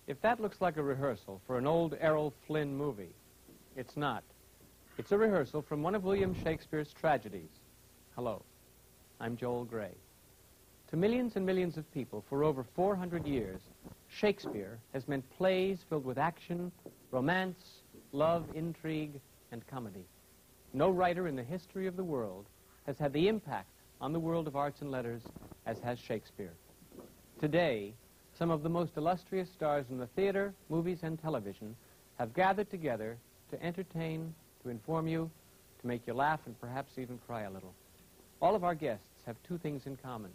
If that looks like a rehearsal for an old Errol Flynn movie, it's not. It's a rehearsal from one of William Shakespeare's tragedies. Hello, I'm Joel Gray. To millions and millions of people for over 400 years, Shakespeare has meant plays filled with action, romance, love, intrigue, and comedy. No writer in the history of the world has had the impact on the world of arts and letters as has Shakespeare. Today, some of the most illustrious stars in the theater, movies, and television have gathered together to entertain, to inform you, to make you laugh, and perhaps even cry a little. All of our guests have two things in common.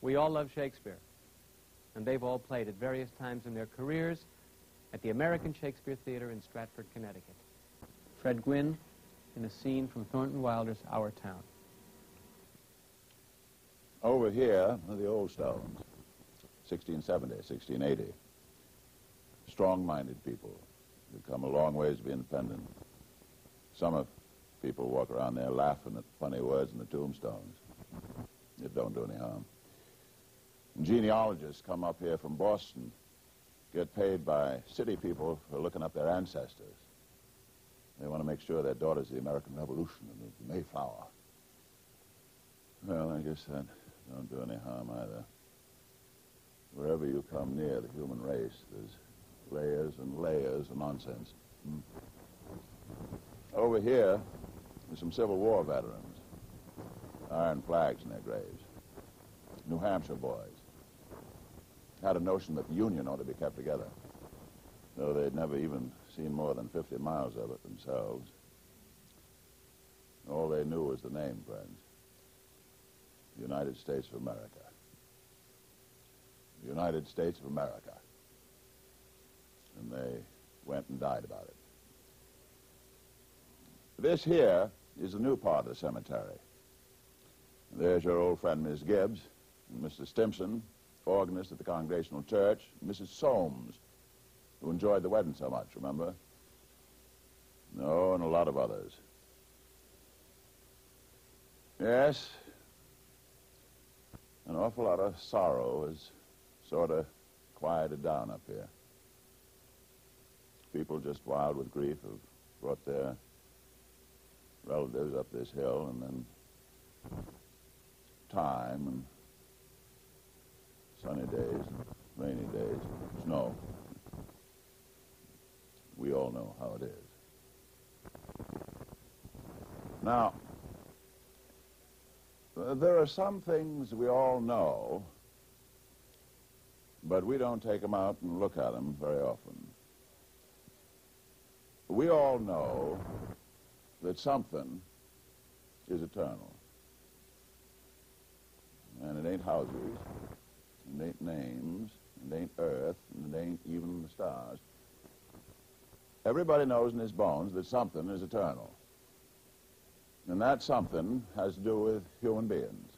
We all love Shakespeare, and they've all played at various times in their careers at the American Shakespeare Theater in Stratford, Connecticut. Fred Gwynne in a scene from Thornton Wilder's Our Town. Over here are the old stones. 1670, 1680. Strong-minded people who've come a long ways to be independent. Some of people walk around there laughing at funny words in the tombstones. It don't do any harm. And genealogists come up here from Boston, get paid by city people for looking up their ancestors. They want to make sure their daughter's the American Revolution and the Mayflower. Well, I guess that don't do any harm either. Wherever you come near the human race, there's layers and layers of nonsense. Over here, there's some Civil War veterans. Iron flags in their graves. New Hampshire boys. Had a notion that the Union ought to be kept together, though they'd never even seen more than 50 miles of it themselves. All they knew was the name, friends. The United States of America. The United States of America. And they went and died about it. This here is the new part of the cemetery. There's your old friend, Miss Gibbs, and Mr. Stimson, organist at the Congregational Church, and Mrs. Soames, who enjoyed the wedding so much, remember? No, and a lot of others. Yes, an awful lot of sorrow has sort of quieted down up here. People just wild with grief have brought their relatives up this hill, and then time and sunny days, rainy days, snow. We all know how it is. Now, there are some things we all know, but we don't take them out and look at them very often. We all know that something is eternal. And it ain't houses, it ain't names, it ain't earth, and it ain't even the stars. Everybody knows in his bones that something is eternal. And that something has to do with human beings.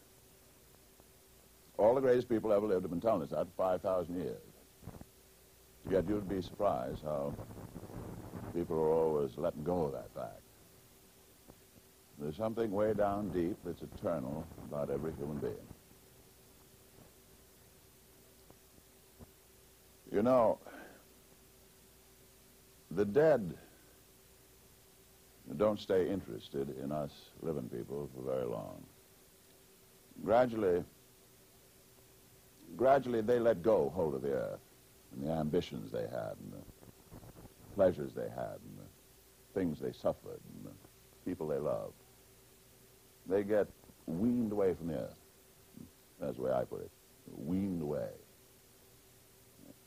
All the greatest people ever lived have been telling us that for 5,000 years. Yet you'd be surprised how people are always letting go of that fact. There's something way down deep that's eternal about every human being. You know, the dead don't stay interested in us living people for very long. Gradually they let go hold of the earth and the ambitions they had and the pleasures they had and the things they suffered and the people they loved. They get weaned away from the earth. That's the way I put it. Weaned away.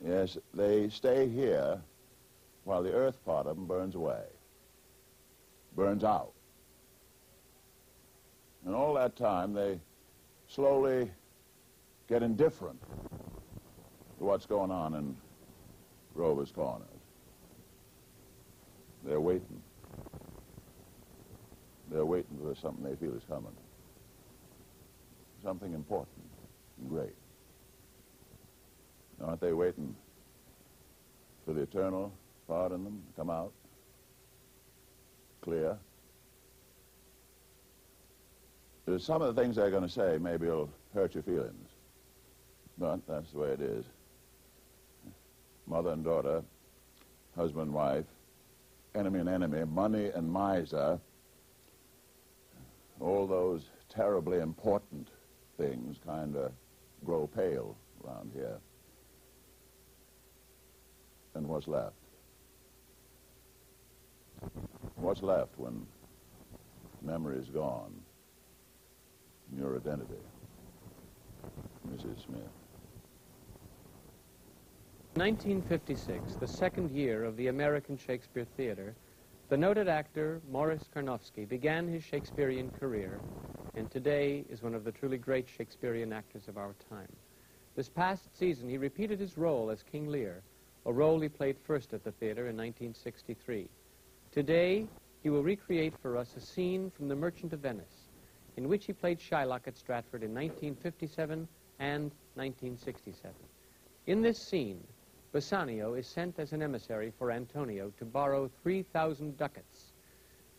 Yes, they stay here while the earth part of them burns away, burns out. And all that time they slowly get indifferent to what's going on in Rover's Corners. They're waiting. They're waiting for something they feel is coming. Something important and great. Aren't they waiting for the eternal part in them to come out clear? Some of the things they're going to say maybe will hurt your feelings, but that's the way it is. Mother and daughter, husband and wife, enemy and enemy, money and miser, all those terribly important things kind of grow pale around here. And what's left? What's left when memory is gone and your identity? Mrs. Smith. 1956, the second year of the American Shakespeare Theater, the noted actor Morris Carnovsky began his Shakespearean career, and today is one of the truly great Shakespearean actors of our time. This past season, he repeated his role as King Lear, a role he played first at the theater in 1963. Today, he will recreate for us a scene from The Merchant of Venice, in which he played Shylock at Stratford in 1957 and 1967. In this scene, Bassanio is sent as an emissary for Antonio to borrow 3,000 ducats.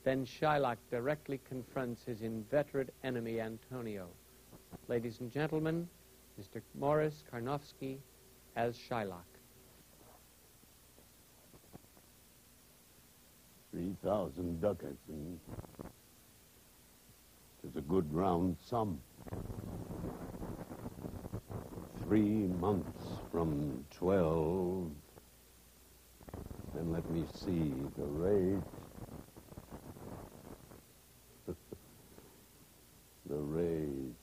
Then Shylock directly confronts his inveterate enemy, Antonio. Ladies and gentlemen, Mr. Morris Carnovsky as Shylock. 3,000 ducats, and it's a good round sum. 3 months from 12. Then let me see the rate. The rate.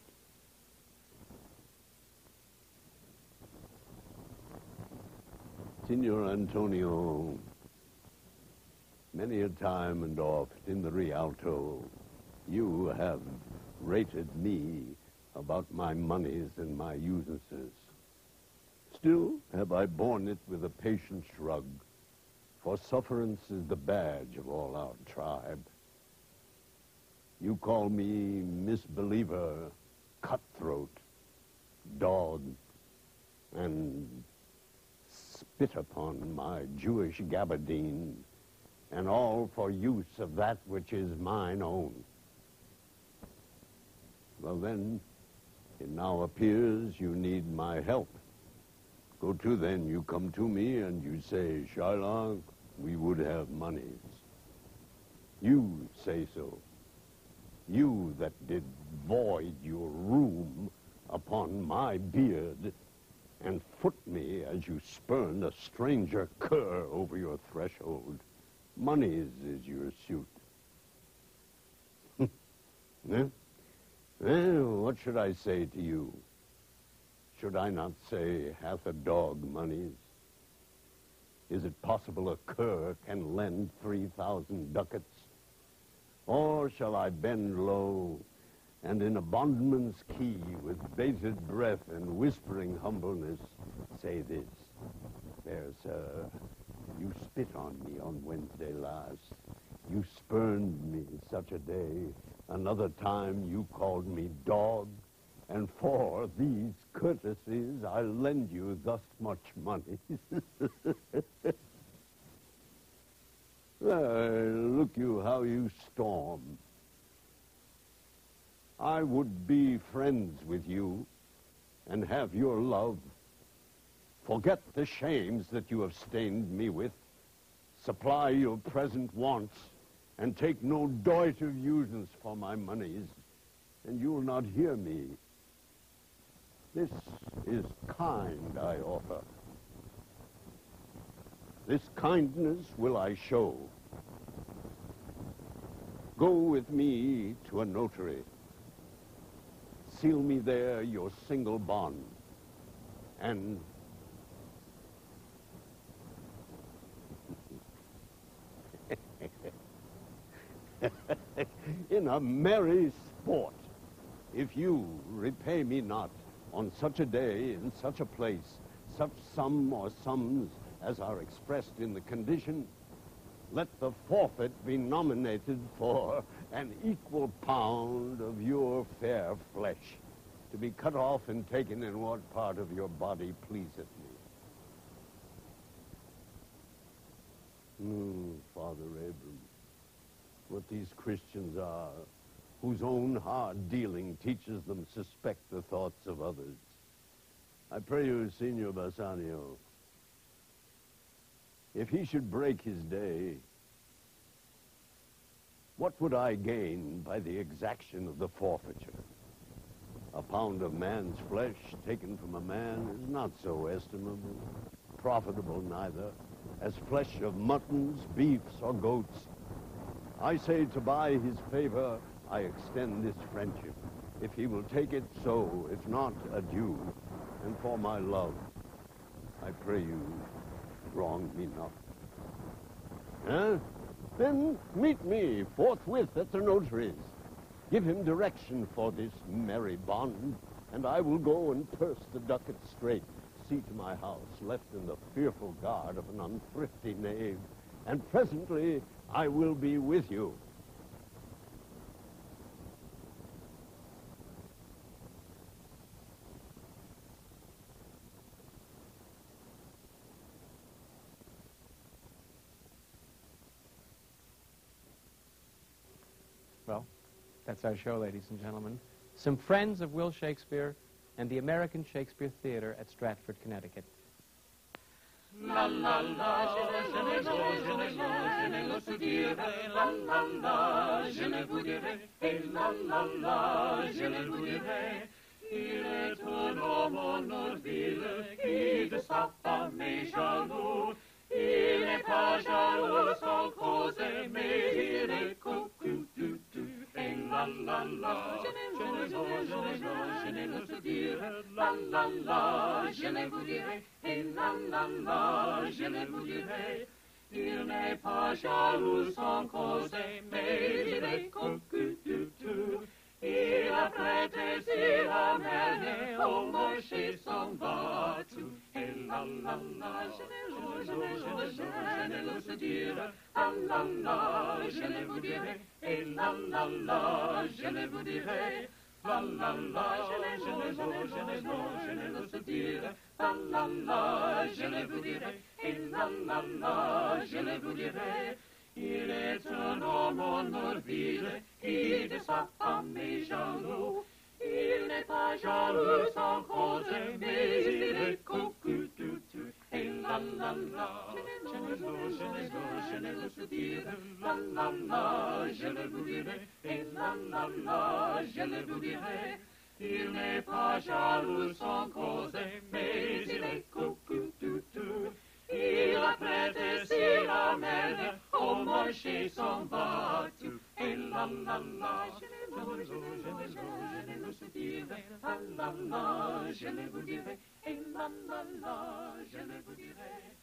Signor Antonio, many a time and oft in the Rialto, you have rated me about my monies and my usances. Still have I borne it with a patient shrug, for sufferance is the badge of all our tribe. You call me misbeliever, cutthroat, dog, and spit upon my Jewish gabardine, and all for use of that which is mine own. Well then, it now appears you need my help. Go to then, you come to me and you say, Shylock, we would have monies. You say so. You that did void your room upon my beard and foot me as you spurned a stranger cur over your threshold. Monies is your suit. Eh? Well, what should I say to you? Should I not say hath a dog monies? Is it possible a cur can lend 3,000 ducats? Or shall I bend low and in a bondman's key with bated breath and whispering humbleness say this? Fair sir, you spit on me on Wednesday last. You spurned me such a day. Another time you called me dog. And for these courtesies, I lend you thus much money. Look you how you storm. I would be friends with you and have your love. Forget the shames that you have stained me with. Supply your present wants and take no doit of usance for my monies, and you'll not hear me. This is kind I offer. This kindness will I show. Go with me to a notary. Seal me there your single bond, and in a merry sport, if you repay me not on such a day, in such a place, such sum or sums as are expressed in the condition, let the forfeit be nominated for an equal pound of your fair flesh, to be cut off and taken in what part of your body pleaseth me. Father Abram, what these Christians are, whose own hard dealing teaches them suspect the thoughts of others. I pray you, Signor Bassanio, if he should break his day, what would I gain by the exaction of the forfeiture? A pound of man's flesh taken from a man is not so estimable, profitable neither, as flesh of muttons, beefs, or goats. I say to buy his favor, I extend this friendship. If he will take it, so. If not, adieu. And for my love, I pray you, wrong me not. Then meet me forthwith at the notary's. Give him direction for this merry bond, and I will go and purse the ducat straight. See to my house, left in the fearful guard of an unthrifty knave, and presently I will be with you. Well, that's our show, ladies and gentlemen. Some friends of Will Shakespeare and the American Shakespeare Theater at Stratford, Connecticut. La la la, je ne l'ose dire, la la la, je ne vous dirai, et la la la, je ne vous dirai. Il est un homme en ville qui de sa femme est jaloux. Il n'est pas jaloux sans cause, mais il est cocu du tout. Et la la la, je ne l'ose dire, la la la, je ne vous dirai, et la la la, je ne vous dirai. Il n'est pas jaloux sans cause, mais il est cocu du tout. Il a prêté si la mène au marché s'en va tout. Et la la la, je ne l'ose dire, la la la, je ne vous dirai, et la la la, je ne vous dirai. La la la, je ne l'ose dire, la la la, je ne vous dirai, et la la la, je ne vous dirai. Il est un homme en ville qui de sa femme est jaloux. Il n'est pas jaloux sans cause, mais il est cocu du tout. Et la la la, je ne l'ose dire, la la la, je ne vous dirai, et la la la, je ne vous dirai. Il n'est pas jaloux sans cause, mais il est cocu du tout. Il a prêté si la mène au marché s'en va tout. Et la la la, je ne l'ose dire, la la la, je ne vous dirai, et la la la, je ne vous dirai.